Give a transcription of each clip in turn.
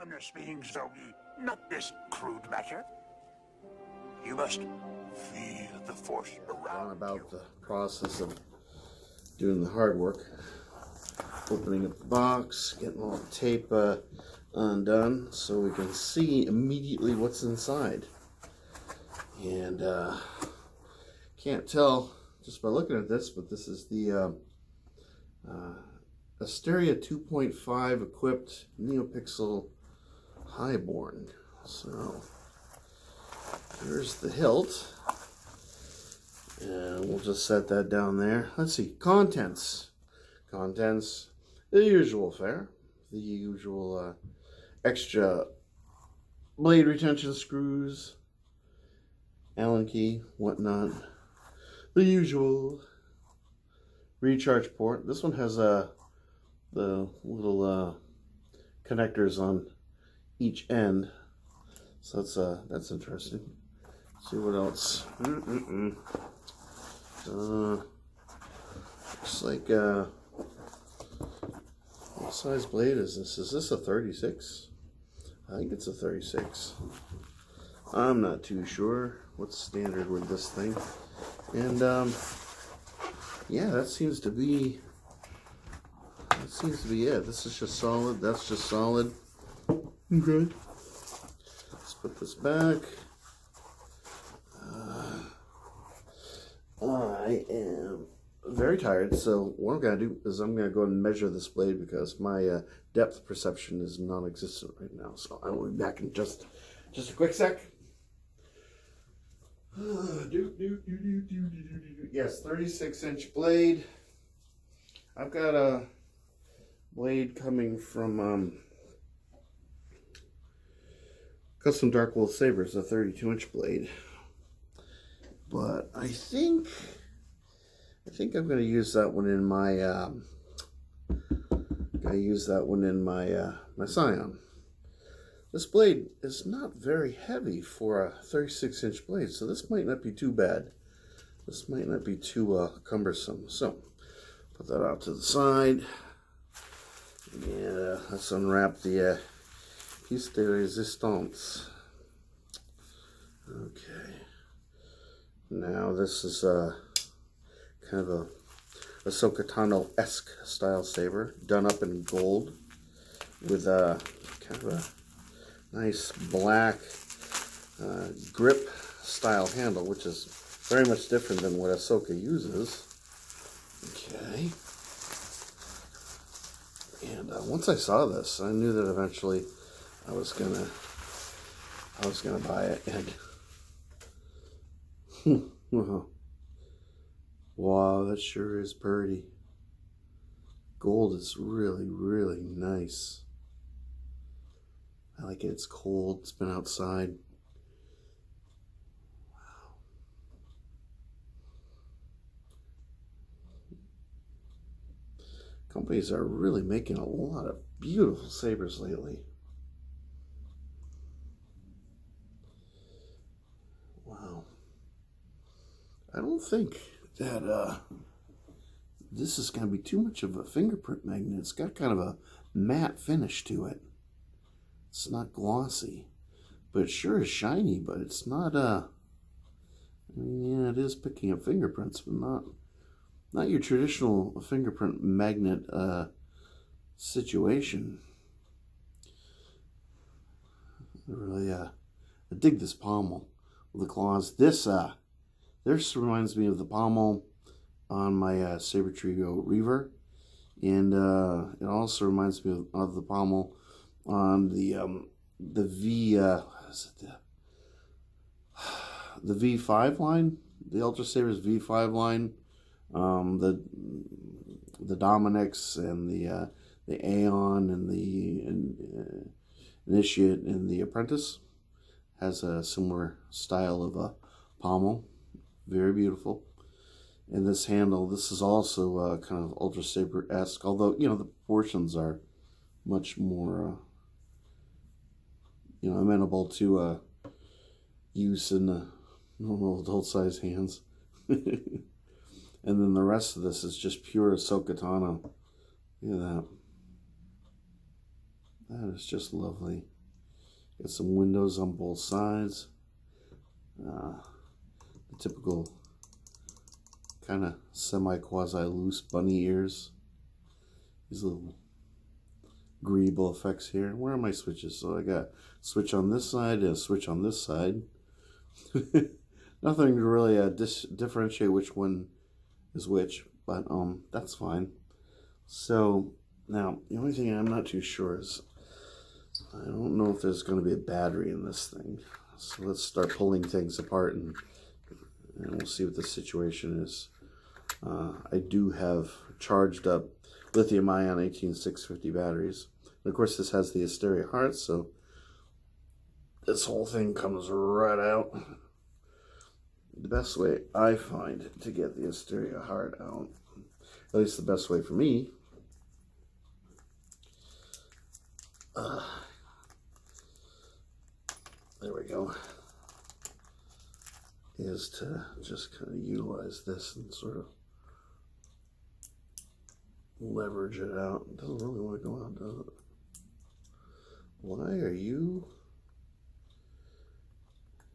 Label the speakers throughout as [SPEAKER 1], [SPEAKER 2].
[SPEAKER 1] ominous being, so not this crude matter. You must feel the force around
[SPEAKER 2] about
[SPEAKER 1] you.
[SPEAKER 2] the process of doing the hard work. Opening up the box, getting all the tape undone so we can see immediately what's inside. And can't tell just by looking at this, but this is the Asteria 2.5 equipped NeoPixel HighBorn. So here's the hilt, and we'll just set that down there. Let's see, contents, the usual fare, the usual extra blade retention screws, Allen key, whatnot, the usual recharge port. This one has the little connectors on each end, so that's interesting. Let's see what else. Looks like what size blade is this? Is this a 36? I think it's a 36. I'm not too sure what's standard with this thing. And yeah, that seems to be it. This is just solid. That's just solid. Okay. Let's put this back. I am very tired, so what I'm going to do is I'm going to go and measure this blade because my depth perception is non-existent right now. So I will be back in just a quick sec. Yes, 36-inch blade. I've got a blade coming from Custom Darkwool Sabers, a 32-inch blade. But I think I'm going to use that one in my my Scion. This blade is not very heavy for a 36-inch blade, so this might not be too bad. This might not be too cumbersome. So put that out to the side, and let's unwrap the piece de resistance. Okay. Now this is kind of a Ahsoka Tano-esque style saber, done up in gold with kind of a nice black grip style handle, which is very much different than what Ahsoka uses. Okay. And once I saw this, I knew that eventually I was gonna buy it. And wow, that sure is pretty. Gold is really, really nice. I like it. It's cold. It's been outside. Wow. Companies are really making a lot of beautiful sabers lately. Wow. I don't think that this is going to be too much of a fingerprint magnet. It's got kind of a matte finish to it. It's not glossy, but it sure is shiny, but it's not, I mean, yeah, it is picking up fingerprints, but not your traditional fingerprint magnet situation. I really, I dig this pommel with the claws. This reminds me of the pommel on my Saber Trio Reaver, and it also reminds me of the pommel on the V5 line, the Ultra Sabers V5 line, the Dominix and the Aeon and the Initiate and the Apprentice has a similar style of a pommel, very beautiful. And this handle, this is also kind of Ultra Saber-esque, although the proportions are much more amenable to use in normal adult-sized hands. And then the rest of this is just pure Ahsoka Tano. Look at that. That is just lovely. Got some windows on both sides. The typical kind of semi-quasi-loose bunny ears. These little agreeable effects here. Where are my switches? So I got a switch on this side and a switch on this side. Nothing to really differentiate which one is which, but that's fine. So now the only thing I'm not too sure is I don't know if there's going to be a battery in this thing. So let's start pulling things apart and we'll see what the situation is. I do have charged up lithium-ion 18650 batteries. And of course, this has the Asteria heart, so this whole thing comes right out. The best way I find to get the Asteria heart out, at least the best way for me, there we go, is to just kind of utilize this and sort of leverage it out. It doesn't really want to go out, does it? Why are you?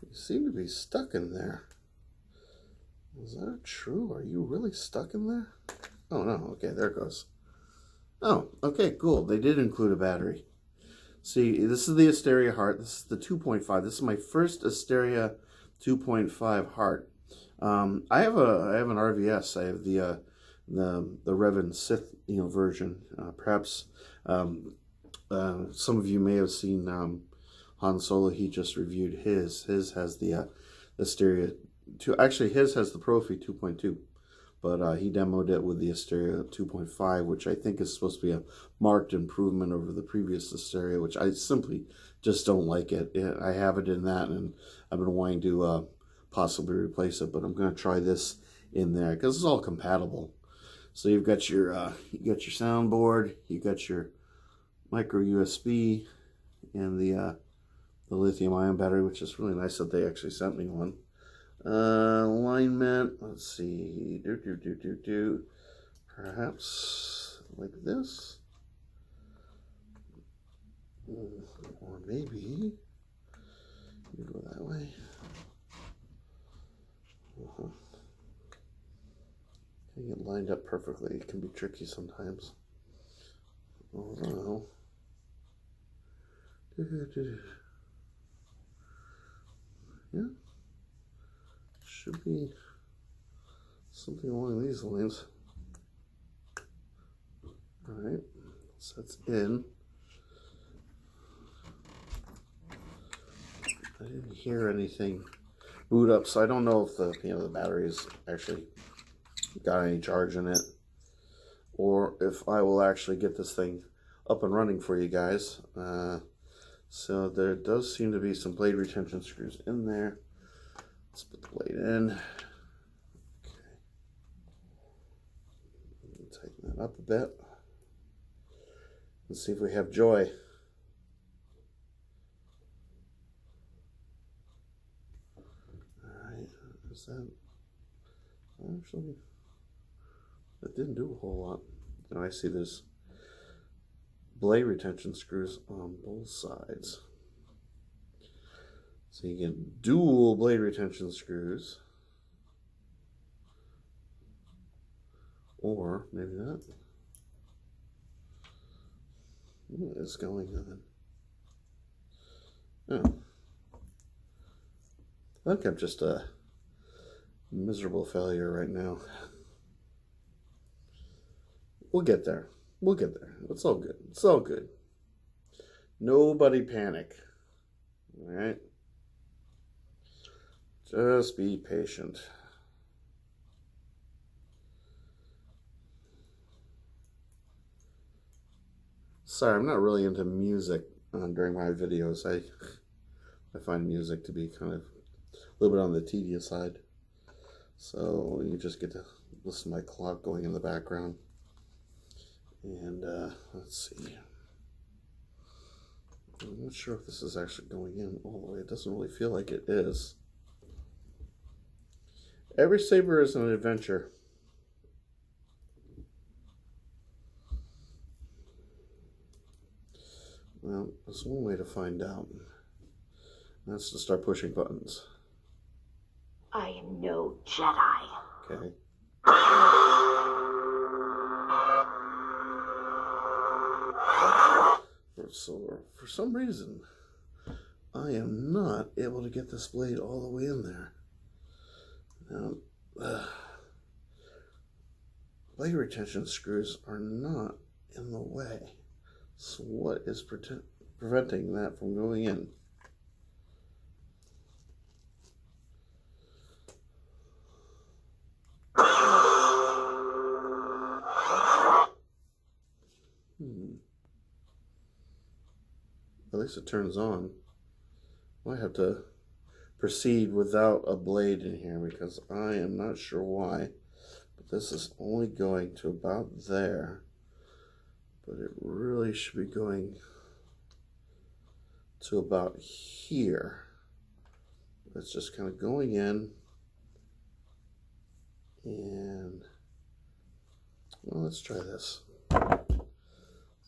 [SPEAKER 2] You seem to be stuck in there. Is that true? Are you really stuck in there? Oh no, okay, there it goes. Oh, okay, cool. They did include a battery. See, this is the Asteria heart. This is the 2.5. This is my first Asteria 2.5 heart. I have an RVS. I have the Revan Sith version. Perhaps some of you may have seen Han Solo. He just reviewed his. His has the Asteria 2. Actually, his has the Profi 2.2. But he demoed it with the Asteria 2.5, which I think is supposed to be a marked improvement over the previous Asteria, which I simply just don't like it. I have it in that, and I've been wanting to possibly replace it, but I'm going to try this in there because it's all compatible. So you've got your soundboard, you got your micro USB, and the lithium-ion battery, which is really nice that they actually sent me one. Alignment, let's see, perhaps like this, or maybe you go that way. Getting it lined up perfectly, it can be tricky sometimes. Oh no. Yeah. Should be something along these lines. Alright, so that's in. I didn't hear anything boot up, so I don't know if the battery's actually got any charge in it, or if I will actually get this thing up and running for you guys. So there does seem to be some blade retention screws in there. Let's put the blade in. Okay. Tighten that up a bit. Let's see if we have joy. Alright, is that actually, that didn't do a whole lot. Now I see there's blade retention screws on both sides. So you get dual blade retention screws. Or maybe not. What is going on? Oh. I think I'm just a miserable failure right now. We'll get there. We'll get there. It's all good. It's all good. Nobody panic. All right? Just be patient. Sorry, I'm not really into music during my videos. I find music to be kind of a little bit on the tedious side. So you just get to listen to my clock going in the background. And let's see. I'm not sure if this is actually going in all the way. It doesn't really feel like it is. Every saber is an adventure. There's one way to find out. That's to start pushing buttons.
[SPEAKER 3] I am no Jedi.
[SPEAKER 2] Okay. So, for some reason, I am not able to get this blade all the way in there. Now, blade retention screws are not in the way. So what is preventing that from going in? At least it turns on. I have to proceed without a blade in here because I am not sure why. But this is only going to about there. But it really should be going to about here. It's just kind of going in. And, well, let's try this.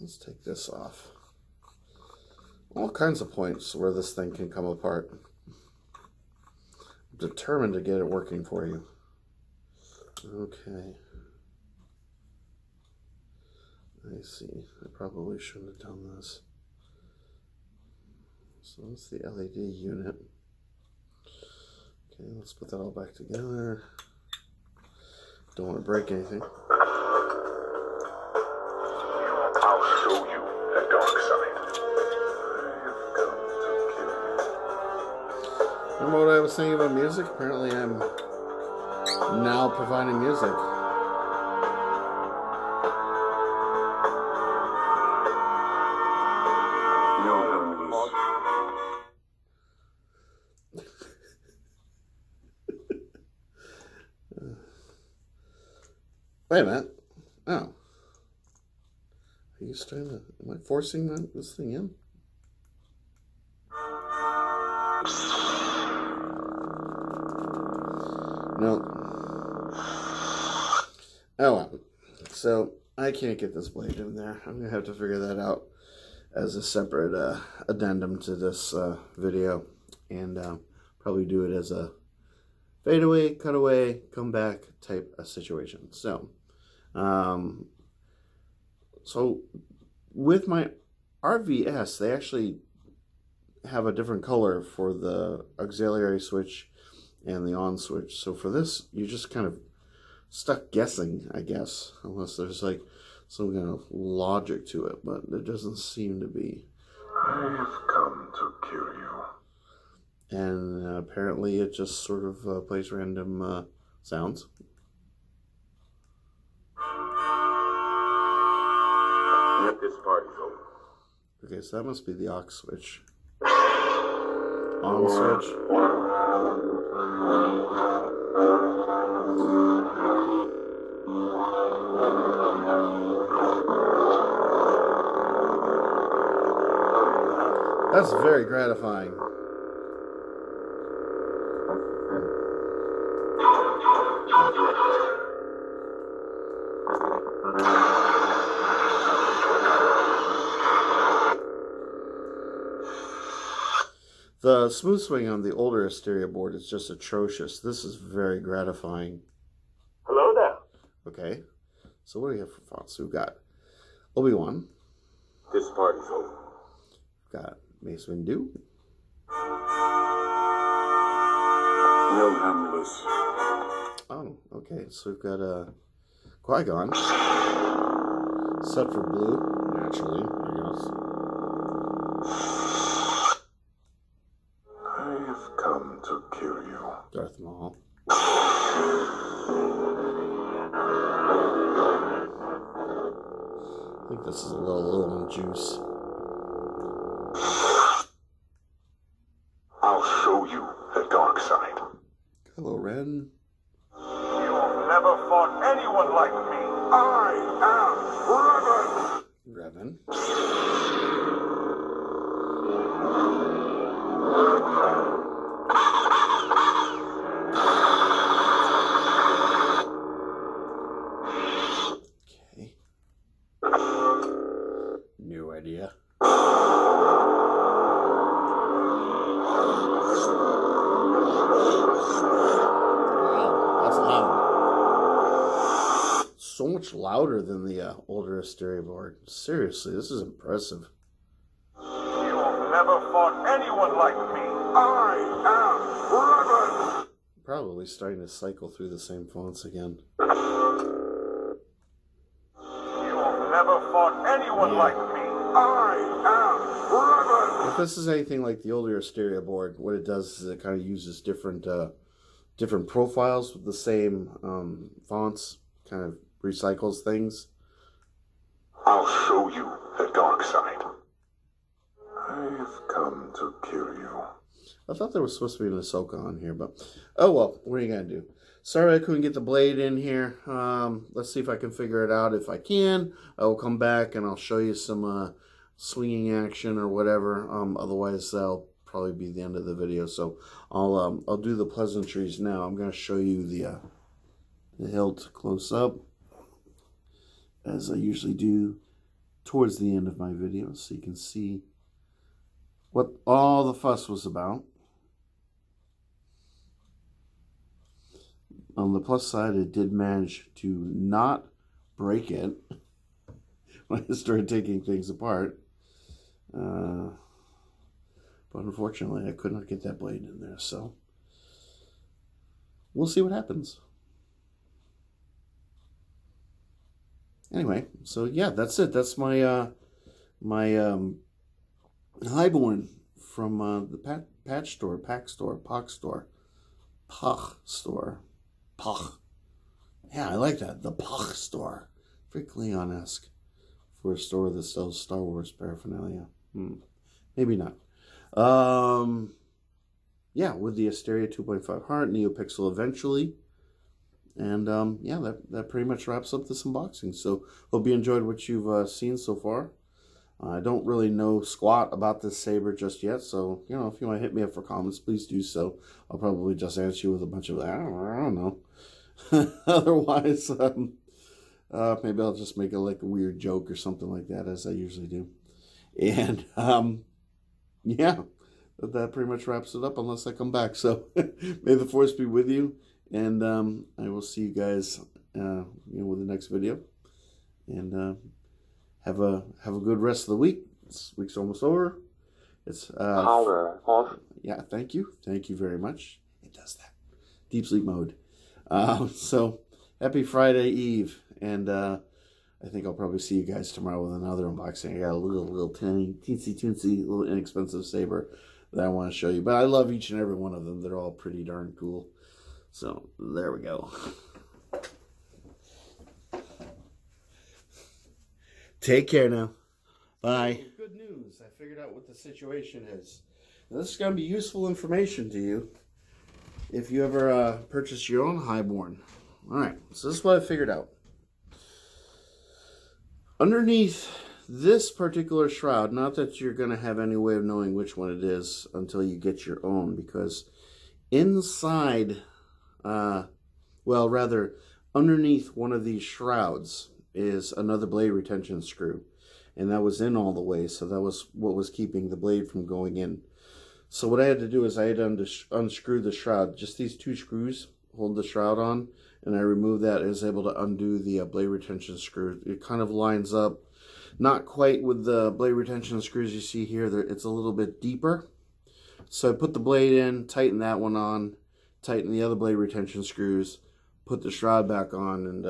[SPEAKER 2] Let's take this off. All kinds of points where this thing can come apart. I'm determined to get it working for you. Okay. I see. I probably shouldn't have done this. So that's the LED unit. Okay, let's put that all back together. Don't want to break anything.
[SPEAKER 1] I'll show you the dark side.
[SPEAKER 2] Remember what I was saying about music? Apparently I'm now providing music. Wait a minute. Oh. Are you trying to... Am I forcing this thing in? No. Oh well. So, I can't get this blade in there. I'm going to have to figure that out as a separate addendum to this video. And probably do it as a fade away, cut away, come back type of situation. So, with my RVS, they actually have a different color for the auxiliary switch and the on switch. So for this, you're just kind of stuck guessing, I guess, unless there's like some kind of logic to it, but there doesn't seem to be.
[SPEAKER 1] I have come to kill you.
[SPEAKER 2] And apparently it just sort of plays random sounds.
[SPEAKER 1] Yep, this party's over.
[SPEAKER 2] Okay, so that must be the aux switch. On switch. That's very gratifying. The smooth swing on the older Asteria board is just atrocious. This is very gratifying.
[SPEAKER 1] Hello there.
[SPEAKER 2] Okay, so what do we have for fonts? We've got Obi-Wan.
[SPEAKER 1] This party's over.
[SPEAKER 2] We've got Mace Windu.
[SPEAKER 1] No handless.
[SPEAKER 2] Oh, okay, so we've got Qui-Gon. Set for blue, naturally, I guess.
[SPEAKER 1] I have come to kill you.
[SPEAKER 2] Darth Maul. I think this is a little on juice.
[SPEAKER 1] I'll show you the dark side.
[SPEAKER 2] Kylo Ren.
[SPEAKER 1] You've never fought anyone like me. I am Revan.
[SPEAKER 2] Revan. Okay. New idea. much louder than the older stereo board. Seriously, this is impressive.
[SPEAKER 4] You've never fought anyone like me. I am Raven.
[SPEAKER 2] Probably starting to cycle through the same fonts again.
[SPEAKER 4] You've never fought anyone like me. I am Raven.
[SPEAKER 2] If this is anything like the older stereo board, what it does is it kind of uses different profiles with the same fonts, kind of recycles things.
[SPEAKER 4] I'll show you the dark side. I've come to kill you.
[SPEAKER 2] I thought there was supposed to be an Ahsoka on here, but oh well, what are you gonna do? Sorry I couldn't get the blade in here. Let's see if I can figure it out. If I can, I will come back and I'll show you some swinging action or whatever. Otherwise, that'll probably be the end of the video. So I'll do the pleasantries now. I'm gonna show you the hilt close up, as I usually do towards the end of my video, so you can see what all the fuss was about. On the plus side, it did manage to not break it when I started taking things apart. But unfortunately, I could not get that blade in there, so we'll see what happens. Anyway, so yeah, that's it. That's my HighBorn from the Pach store, Pach store, Pach store, Pach store, Pach. Yeah, I like that. The Pach store. Very Leon-esque for a store that sells Star Wars paraphernalia. Maybe not. Yeah, with the Asteria 2.5 heart, NeoPixel eventually. And yeah, that pretty much wraps up this unboxing. So hope you enjoyed what you've seen so far. I don't really know squat about this saber just yet, so you know, if you want to hit me up for comments, please do so. I'll probably just answer you with a bunch of I don't know. Otherwise, maybe I'll just make a weird joke or something like that, as I usually do. And yeah, that pretty much wraps it up, unless I come back. So may the force be with you, and I will see you guys with the next video. And have a good rest of the week. This week's almost over. It's
[SPEAKER 4] Power off.
[SPEAKER 2] Yeah, thank you very much. It does that. Deep sleep mode. So happy Friday Eve, and I think I'll probably see you guys tomorrow with another unboxing. I got a little teensy little inexpensive saber that I want to show you, but I love each and every one of them. They're all pretty darn cool. So there we go. Take care now. Bye. Good news. I figured out what the situation is. Now, this is going to be useful information to you if you ever purchase your own HighBorn. Alright, so this is what I figured out. Underneath this particular shroud, not that you're going to have any way of knowing which one it is until you get your own, because inside, well, rather, underneath one of these shrouds is another blade retention screw, and that was in all the way, so that was what was keeping the blade from going in. So what I had to do is I had to unscrew the shroud. Just these two screws hold the shroud on, and I removed that and was able to undo the blade retention screw. It kind of lines up, not quite with the blade retention screws you see here. It's a little bit deeper. So I put the blade in, tighten that one on, tighten the other blade retention screws, put the shroud back on, and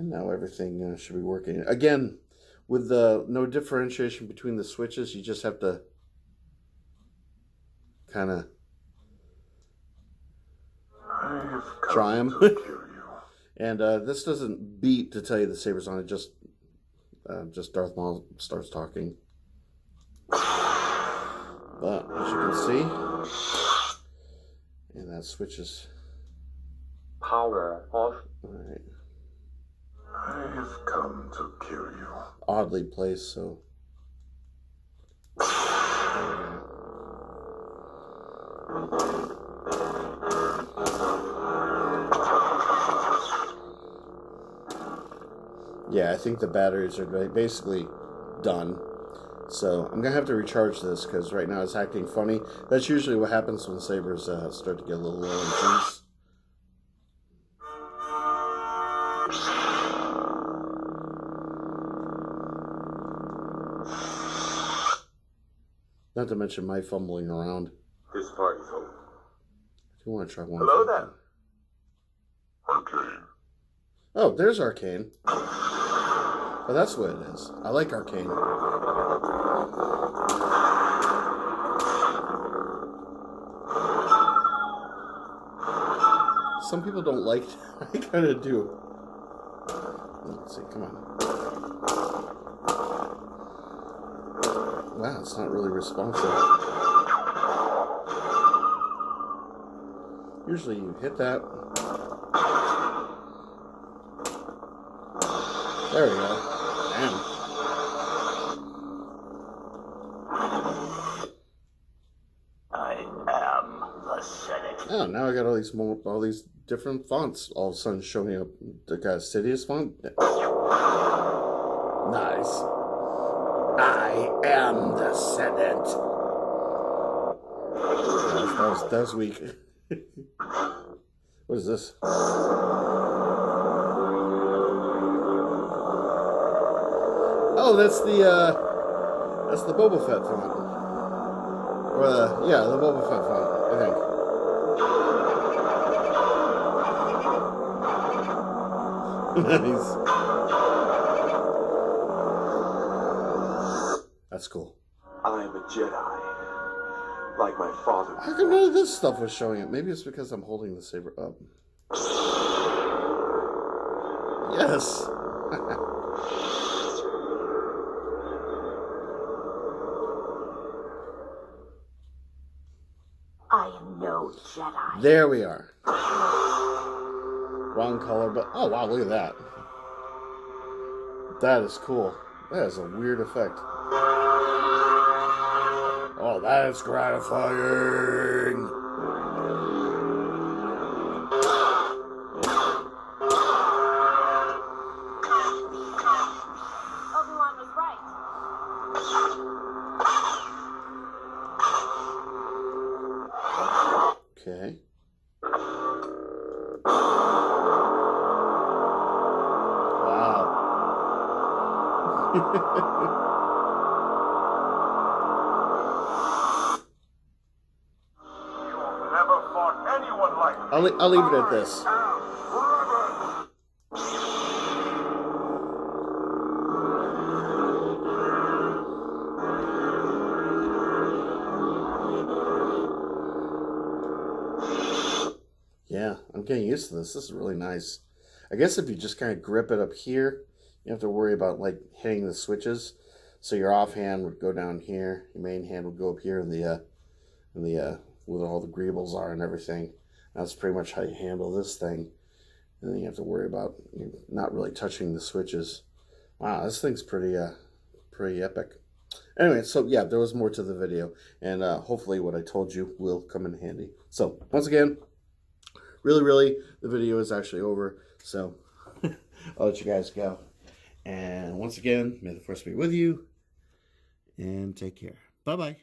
[SPEAKER 2] now everything should be working. Again, with no differentiation between the switches, you just have to kind of try them. And this doesn't beep to tell you the saber's on. It just Darth Maul starts talking. But as you can see, and that switches.
[SPEAKER 4] Power off.
[SPEAKER 2] All right.
[SPEAKER 4] I've come to kill you.
[SPEAKER 2] Oddly placed, so. Yeah, I think the batteries are basically done. So I'm going to have to recharge this because right now it's acting funny. That's usually what happens when sabers start to get a little low in juice. Not to mention my fumbling around.
[SPEAKER 4] This party's over.
[SPEAKER 2] I do want to try one.
[SPEAKER 4] Hello then. Arcane.
[SPEAKER 2] Oh, there's Arcane. Oh, that's what it is. I like Arcane. Some people don't like it. I kind of do. Let's see, come on. Wow, it's not really responsive. Usually you hit that. There we go. Damn.
[SPEAKER 1] I am the Senate.
[SPEAKER 2] Oh, now I got all these different fonts all of a sudden showing up. The guy's Sidious font. Nice. I am the Senate. That was weak. What is this? Oh, that's the Boba Fett font. Or the Boba Fett font, I think. Nice. That's cool.
[SPEAKER 4] I am a Jedi, like my father.
[SPEAKER 2] How come none of this stuff was showing up? Maybe it's because I'm holding the saber up. Yes.
[SPEAKER 3] I am no Jedi.
[SPEAKER 2] There we are. Wrong color, but oh wow, look at that. That is cool. That is a weird effect. Oh, that is gratifying.
[SPEAKER 3] Obi-Wan was right.
[SPEAKER 2] Okay. Wow.
[SPEAKER 4] You've never fought anyone like me.
[SPEAKER 2] I'll leave it at this. Yeah, I'm getting used to this. This is really nice. I guess if you just kind of grip it up here, you have to worry about like hitting the switches. So your offhand would go down here. Your main hand would go up here in the where all the greebles are and everything. That's pretty much how you handle this thing. And then you have to worry about not really touching the switches. Wow, this thing's pretty epic. Anyway, so yeah, there was more to the video, and hopefully what I told you will come in handy. So once again, really, the video is actually over. So I'll let you guys go. And once again, may the force be with you, and take care. Bye-bye.